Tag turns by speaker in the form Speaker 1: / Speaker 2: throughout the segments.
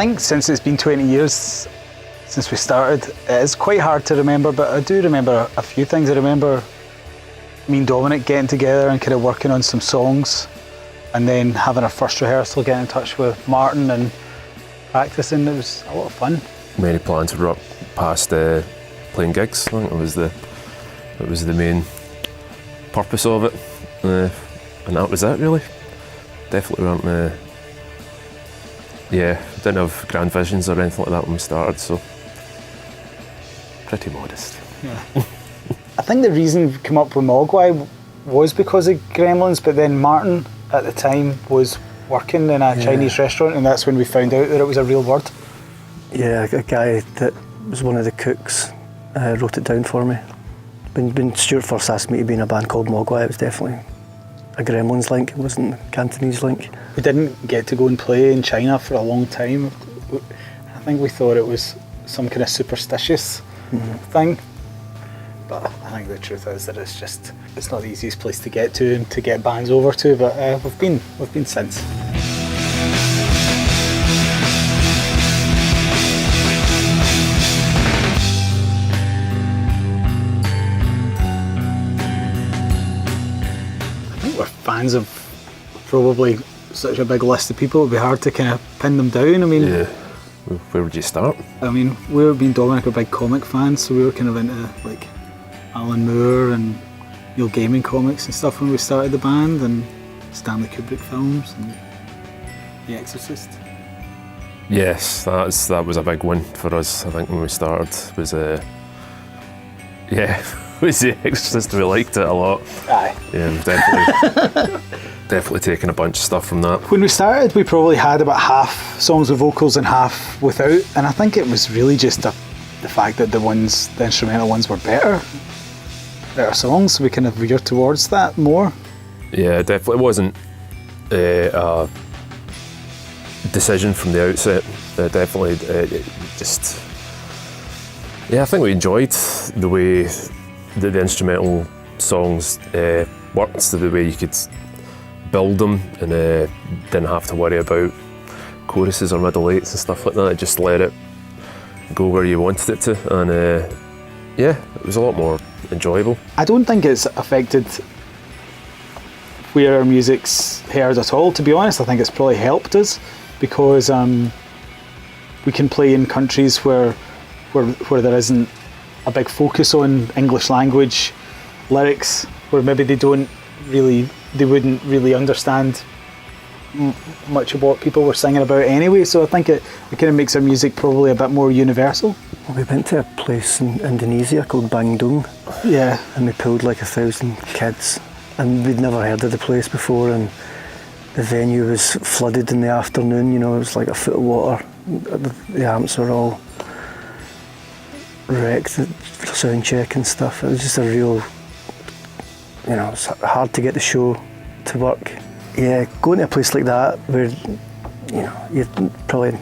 Speaker 1: think since it's been 20 years since we started, it is quite hard to remember, but I do remember a few things. I remember me and Dominic getting together and kind of working on some songs, and then having our first rehearsal, getting in touch with Martin and practicing. It was a lot of fun.
Speaker 2: Many plans were up past playing gigs. I think it was the main purpose of it, and that was it really. Definitely weren't. Didn't have grand visions or anything like that when we started, so pretty modest.
Speaker 1: Yeah. I think the reason we came up with Mogwai was because of Gremlins, but then Martin at the time was working in a Chinese restaurant, and that's when we found out that it was a real word.
Speaker 3: Yeah, a guy that was one of the cooks wrote it down for me. When Stuart first asked me to be in a band called Mogwai, it was definitely a Gremlins link, it wasn't a Cantonese link.
Speaker 1: We didn't get to go and play in China for a long time. I think we thought it was some kind of superstitious thing. But I think the truth is that it's not the easiest place to get to and to get bands over to, but we've been since. I think we're fans of probably such a big list of people. It would be hard to kind of pin them down. I mean,
Speaker 2: yeah. Where would you start?
Speaker 1: I mean, me and Dominic are big comic fans, so we were kind of into like Alan Moore and Neil Gaiman comics and stuff when we started the band, and Stanley Kubrick films and The Exorcist.
Speaker 2: Yes, that was a big one for us. I think when we started was was The Exorcist. We liked it a lot.
Speaker 1: Aye.
Speaker 2: Yeah, definitely taking a bunch of stuff from that.
Speaker 1: When we started, we probably had about half songs with vocals and half without, and I think it was really just the fact that the instrumental ones were better songs, so we kind of veered towards that more.
Speaker 2: Yeah, definitely. It wasn't a decision from the outset. Definitely, I think we enjoyed the way the instrumental songs worked, so the way you could build them and didn't have to worry about choruses or middle eights and stuff like that. It just let it go where you wanted it to, and it was a lot more enjoyable. I
Speaker 1: don't think it's affected where our music's heard at all, to be honest. I think it's probably helped us because we can play in countries where there isn't a big focus on English language lyrics, where maybe they wouldn't really understand much of what people were singing about anyway, so I think it kind of makes our music probably a bit more universal.
Speaker 3: Well, we went to a place in Indonesia called Bandung.
Speaker 1: Yeah.
Speaker 3: And we pulled like 1,000 kids, and we'd never heard of the place before, and the venue was flooded in the afternoon, it was like a foot of water. The amps were all wrecked for sound check and stuff. It was just a real, it's hard to get the show to work. Yeah, going to a place like that where, you've probably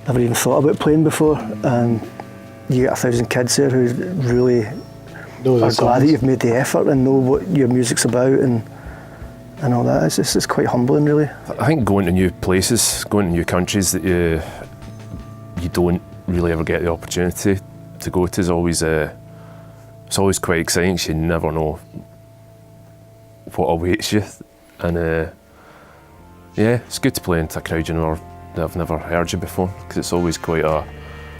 Speaker 3: never even thought about playing before, and you get 1,000 kids there who really are glad that you've made the effort and know what your music's about and all that. It's quite humbling, really.
Speaker 2: I think going to new places, going to new countries that you don't really ever get the opportunity to go to is always it's always quite exciting. You never know what awaits you, and it's good to play into a crowd that have never heard you before, because it's always quite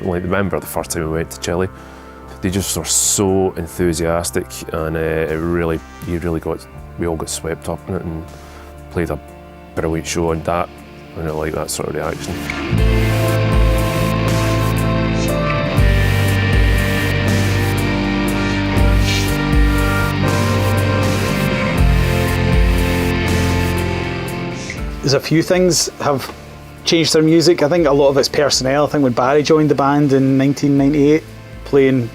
Speaker 2: remember the first time we went to Chile, they just were so enthusiastic, and we all got swept up in it and played a brilliant show on that, and I like that sort of reaction.
Speaker 1: There's a few things have changed their music. I think a lot of it's personnel. I think when Barry joined the band in 1998, playing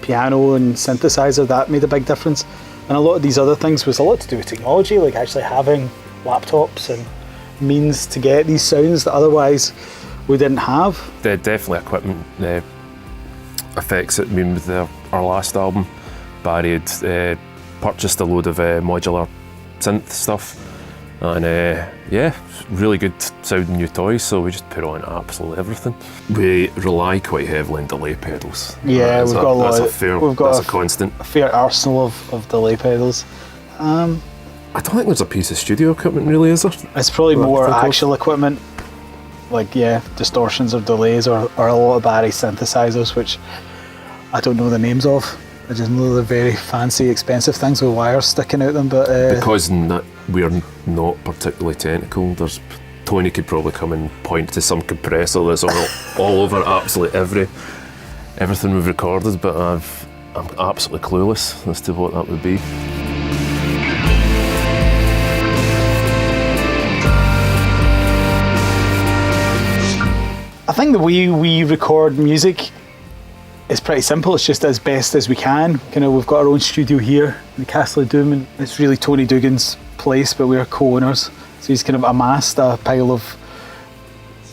Speaker 1: piano and synthesizer, that made a big difference. And a lot of these other things was a lot to do with technology, like actually having laptops and means to get these sounds that otherwise we didn't have.
Speaker 2: Definitely equipment affects it. I mean, with our last album, Barry had purchased a load of modular synth stuff, And yeah, really good sounding new toys, so we just put on absolutely everything. We rely quite heavily on delay pedals.
Speaker 1: Yeah, we've got a lot.
Speaker 2: That's a constant.
Speaker 1: A fair arsenal of delay pedals.
Speaker 2: I don't think there's a piece of studio equipment really, is there?
Speaker 1: It's probably more actual equipment, like distortions or delays, or a lot of Barry synthesizers, which I don't know the names of. I just know they're very fancy, expensive things with wires sticking out them. But
Speaker 2: because we're not particularly technical, Tony could probably come and point to some compressor that's all over absolutely everything we've recorded, but I'm absolutely clueless as to what that would be.
Speaker 1: I think the way we record music is pretty simple. It's just as best as we can. We've got our own studio here in the Castle of Doom, and it's really Tony Dugan's place, but we're co-owners. So he's kind of amassed a pile of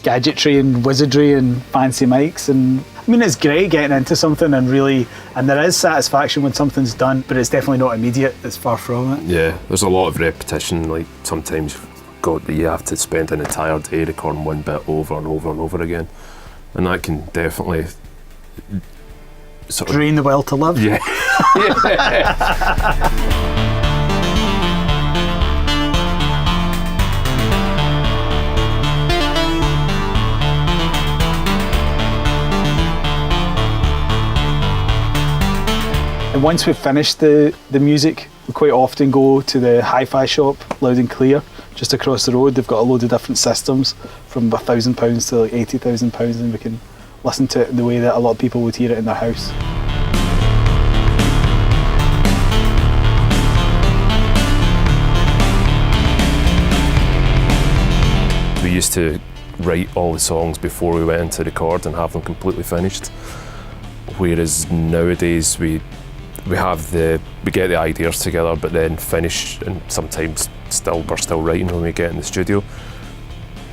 Speaker 1: gadgetry and wizardry and fancy mics, and I mean, it's great getting into something and there is satisfaction when something's done, but it's definitely not immediate. It's far from it.
Speaker 2: Yeah, there's a lot of repetition. Like sometimes you have to spend an entire day recording one bit over and over and over again, and that can definitely
Speaker 1: drain the will to live.
Speaker 2: Yeah.
Speaker 1: And once we've finished the music, we quite often go to the hi-fi shop, Loud and Clear, just across the road. They've got a load of different systems from £1,000 to like £80,000, and we can listen to it in the way that a lot of people would hear it in their house.
Speaker 2: We used to write all the songs before we went into record and have them completely finished, whereas nowadays we get the ideas together but then finish, and sometimes we're still writing when we get in the studio.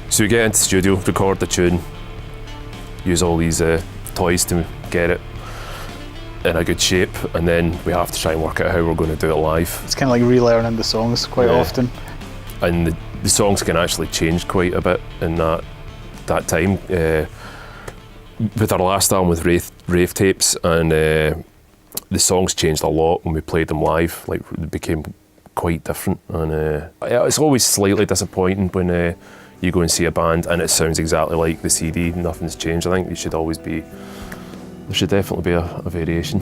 Speaker 2: So we get into the studio, record the tune, use all these toys to get it in a good shape, and then we have to try and work out how we're going to do it live.
Speaker 1: It's kind of like relearning the songs quite often.
Speaker 2: And the songs can actually change quite a bit in that time. With our last album with Rave Tapes, and the songs changed a lot when we played them live. Like, it became quite different, and it's always slightly disappointing when you go and see a band and it sounds exactly like the CD. Nothing's changed. I think there should definitely be a variation.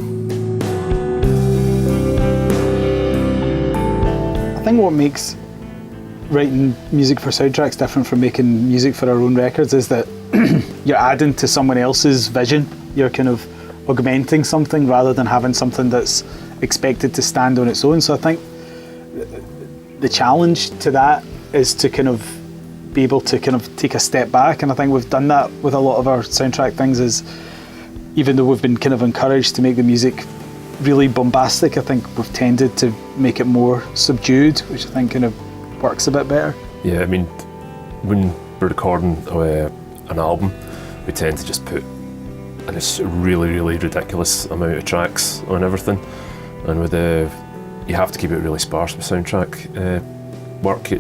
Speaker 1: I think what makes writing music for soundtracks different from making music for our own records is that you're adding to someone else's vision. You're kind of augmenting something rather than having something that's expected to stand on its own. So I think the challenge to that is to kind of be able to kind of take a step back, and I think we've done that with a lot of our soundtrack things. Is even though we've been kind of encouraged to make the music really bombastic, I think we've tended to make it more subdued, which I think kind of works a bit better.
Speaker 2: Yeah, I mean, when we're recording an album, we tend to just put a really, really ridiculous amount of tracks on everything, and with you have to keep it really sparse with soundtrack work.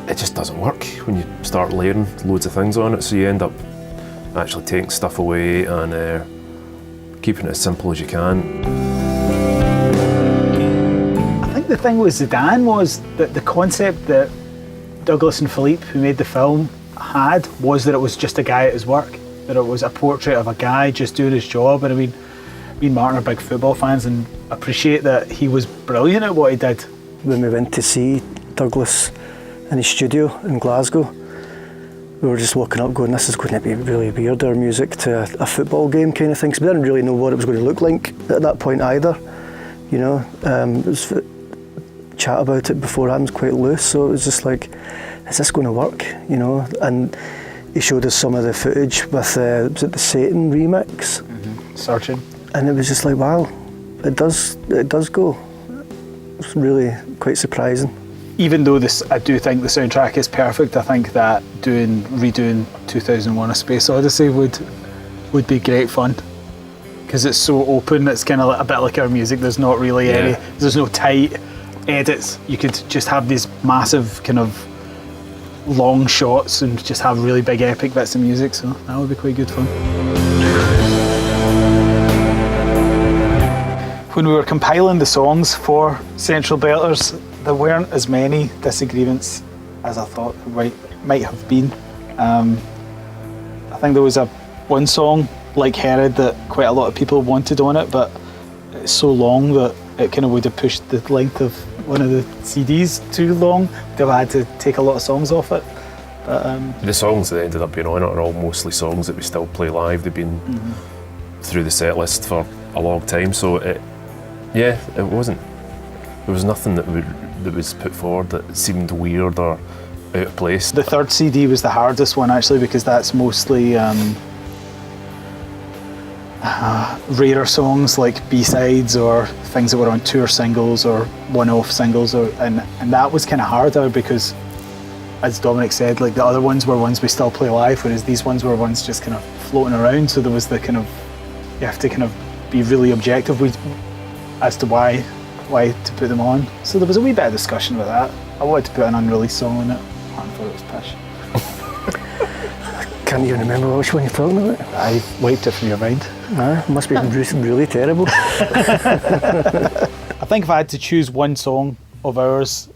Speaker 2: It just doesn't work when you start layering loads of things on it, so you end up actually taking stuff away and keeping it as simple as you can.
Speaker 1: I think the thing with Zidane was that the concept that Douglas and Philippe, who made the film, had was that it was just a guy at his work, that it was a portrait of a guy just doing his job. And I mean, me and Martin are big football fans and appreciate that he was brilliant at what he did.
Speaker 3: When we went to see Douglas in his studio in Glasgow, we were just walking up going, this is going to be really weird, our music to a football game kind of thing, because we didn't really know what it was going to look like at that point either. You know, it was chat about it beforehand was quite loose, so it was just like, is this going to work? You know, and he showed us some of the footage with was it the Satan remix?
Speaker 1: Mm-hmm. Searching.
Speaker 3: And it was just like, wow, it does go. It's really quite surprising.
Speaker 1: Even though I do think the soundtrack is perfect, I think that redoing 2001: A Space Odyssey would be great fun, because it's so open. It's kind of a bit like our music. There's not really there's no tight edits. You could just have these massive kind of long shots and just have really big epic bits of music, so that would be quite good fun. When we were compiling the songs for Central Belters, there weren't as many disagreements as I thought there might have been. I think there was one song, like Herod, that quite a lot of people wanted on it, but it's so long that it kind of would have pushed the length of one of the CDs too long. They've had to take a lot of songs off it. But,
Speaker 2: the songs that ended up being on it are all mostly songs that we still play live. They've been through the set list for a long time, so it wasn't. There was nothing that was put forward that seemed weird or out of place.
Speaker 1: the third CD was the hardest one actually, because that's mostly rarer songs like B-sides or things that were on tour singles or one-off singles, and that was kind of harder because, as Dominic said, like the other ones were ones we still play live, whereas these ones were ones just kind of floating around. So there was the kind of, you have to kind of be really objective as to why to put them on. So there was a wee bit of discussion about that. I wanted to put an unreleased song on it. I thought it was pish.
Speaker 3: Can't even remember which one you're talking about.
Speaker 1: I wiped it from your mind.
Speaker 3: Must be really terrible.
Speaker 1: I think if I had to choose one song of ours,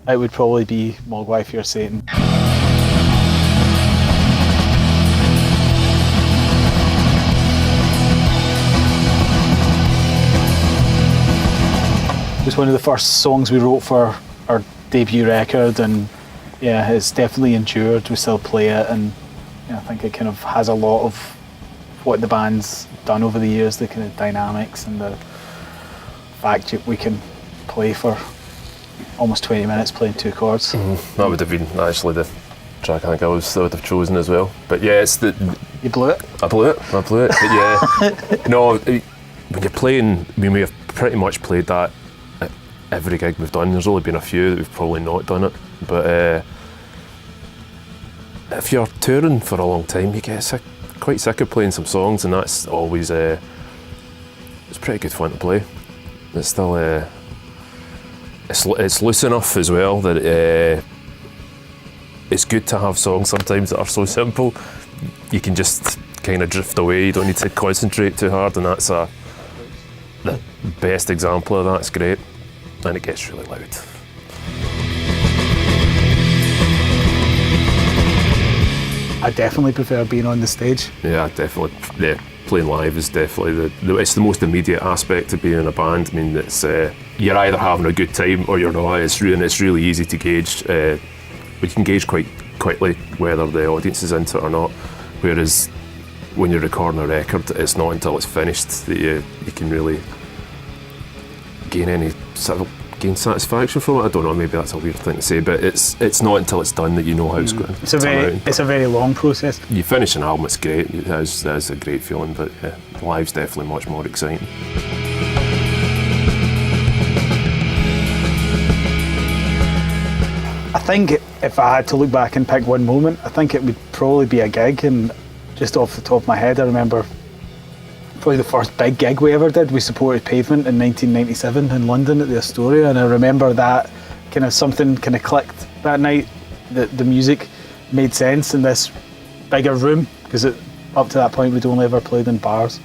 Speaker 1: it would probably be Mogwai, Fear Satan. It was one of the first songs we wrote for our debut record, and yeah, it's definitely endured. We still play it, and I think it kind of has a lot of what the band's done over the years, the kind of dynamics and the fact that we can play for almost 20 minutes playing two chords.
Speaker 2: That would have been actually the track I think I would have chosen as well. But yeah, it's the...
Speaker 1: You blew it?
Speaker 2: I blew it. But yeah, no, when you're playing, I mean, we have pretty much played that at every gig we've done. There's only been a few that we've probably not done it. But if you're touring for a long time, you get quite sick of playing some songs, and that's always it's pretty good fun to play. It's still it's loose enough as well that it's good to have songs sometimes that are so simple you can just kind of drift away. You don't need to concentrate too hard, and that's the best example of that. It's great, and it gets really loud.
Speaker 1: I definitely prefer being on the stage.
Speaker 2: Yeah, definitely. Yeah, playing live is definitely it's the most immediate aspect of being in a band. I mean, it's you're either having a good time or you're not. It's really easy to gauge. We can gauge quite quickly whether the audience is into it or not. Whereas when you're recording a record, it's not until it's finished that you can really gain satisfaction from it. I don't know, maybe that's a weird thing to say, but it's not until it's done that you know how it's going.
Speaker 1: It's a very long process.
Speaker 2: You finish an album, it's great. That's a great feeling, but yeah, live's definitely much more exciting.
Speaker 1: I think if I had to look back and pick one moment, I think it would probably be a gig, and just off the top of my head, I remember probably the first big gig we ever did. We supported Pavement in 1997 in London at the Astoria, and I remember that kind of something kind of clicked that night, that the music made sense in this bigger room, because up to that point we'd only ever played in bars.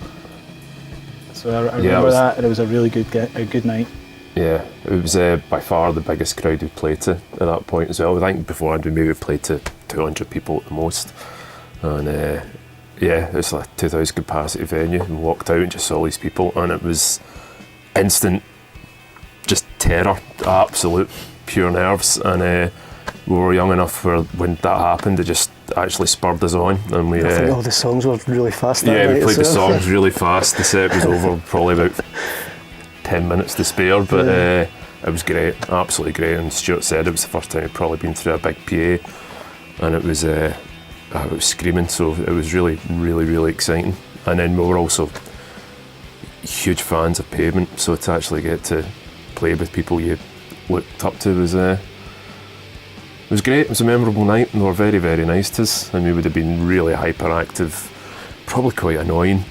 Speaker 1: So I remember that, and it was a really good night.
Speaker 2: Yeah, it was by far the biggest crowd we played to at that point as well. I think beforehand we maybe played to 200 people at the most, and yeah, it was like a 2,000 capacity venue, and walked out and just saw all these people, and it was instant just terror, absolute pure nerves, and we were young enough where when that happened it just actually spurred us on, and we...
Speaker 3: I think all the songs were really fast that
Speaker 2: yeah,
Speaker 3: night.
Speaker 2: we played the songs really fast. The set was over probably about 10 minutes to spare, but it was great, absolutely great, and Stuart said it was the first time he'd probably been through a big PA, and it was screaming, so it was really, really, really exciting. And then we were also huge fans of Pavement, so to actually get to play with people you looked up to was great. It was a memorable night, and they were very, very nice to us, and we would have been really hyperactive, probably quite annoying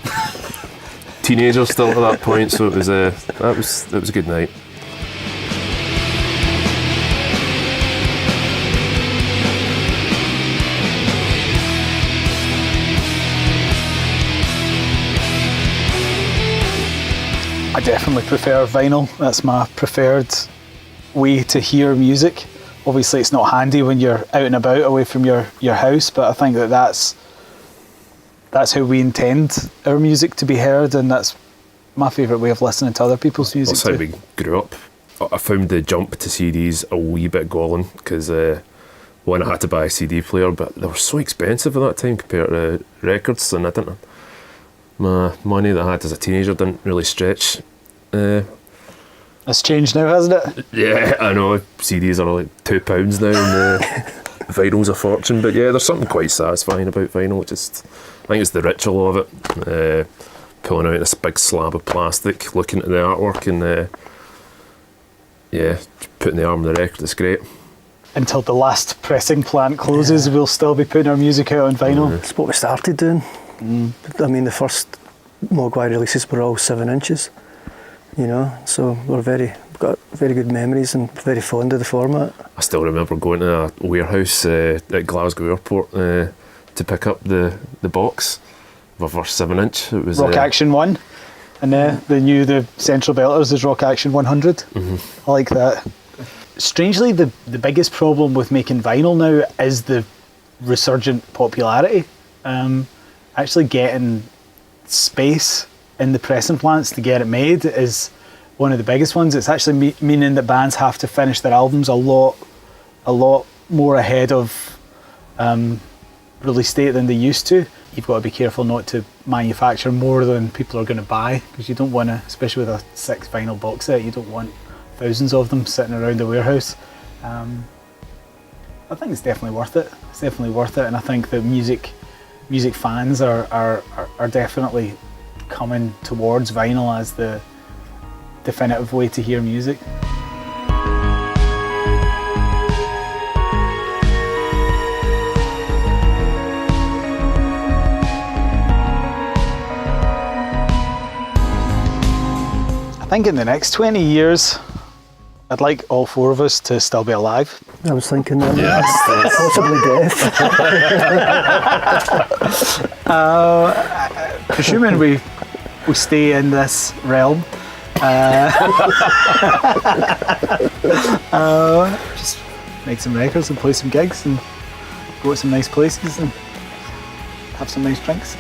Speaker 2: teenagers still at that point, so it was a good night.
Speaker 1: I definitely prefer vinyl. That's my preferred way to hear music. Obviously it's not handy when you're out and about away from your house, but I think that's how we intend our music to be heard, and that's my favourite way of listening to other people's music.
Speaker 2: That's how we grew up. I found the jump to CDs a wee bit galling because one, I had to buy a CD player, but they were so expensive at that time compared to records, and my money that I had as a teenager didn't really stretch.
Speaker 1: It's changed now, hasn't it?
Speaker 2: Yeah, I know. CDs are like £2 now, and vinyl's a fortune. But yeah, there's something quite satisfying about vinyl. I think it's the ritual of it. Pulling out this big slab of plastic, looking at the artwork, and putting the arm on the record. It's great.
Speaker 1: Until the last pressing plant closes, we'll still be putting our music out on vinyl.
Speaker 3: It's what we started doing. I mean, the first Mogwai releases were all 7 inches, so we've got very good memories and very fond of the format. I
Speaker 2: still remember going to a warehouse at Glasgow Airport to pick up the box of our first 7-inch. It was
Speaker 1: Rock Action 1, and the Central Belters is Rock Action 100. I like that. Strangely, the biggest problem with making vinyl now is the resurgent popularity. Actually getting space in the pressing plants to get it made is one of the biggest ones. It's actually meaning that bands have to finish their albums a lot more ahead of release date than they used to. You've got to be careful not to manufacture more than people are going to buy, because you don't want to, especially with a 6 vinyl box set, you don't want thousands of them sitting around the warehouse. I think it's definitely worth it. It's definitely worth it, and I think that music fans are definitely coming towards vinyl as the definitive way to hear music. I think in the next 20 years, I'd like all 4 of us to still be alive.
Speaker 3: I was thinking that. Possibly death.
Speaker 1: Assuming we stay in this realm. Just make some records and play some gigs and go to some nice places and have some nice drinks.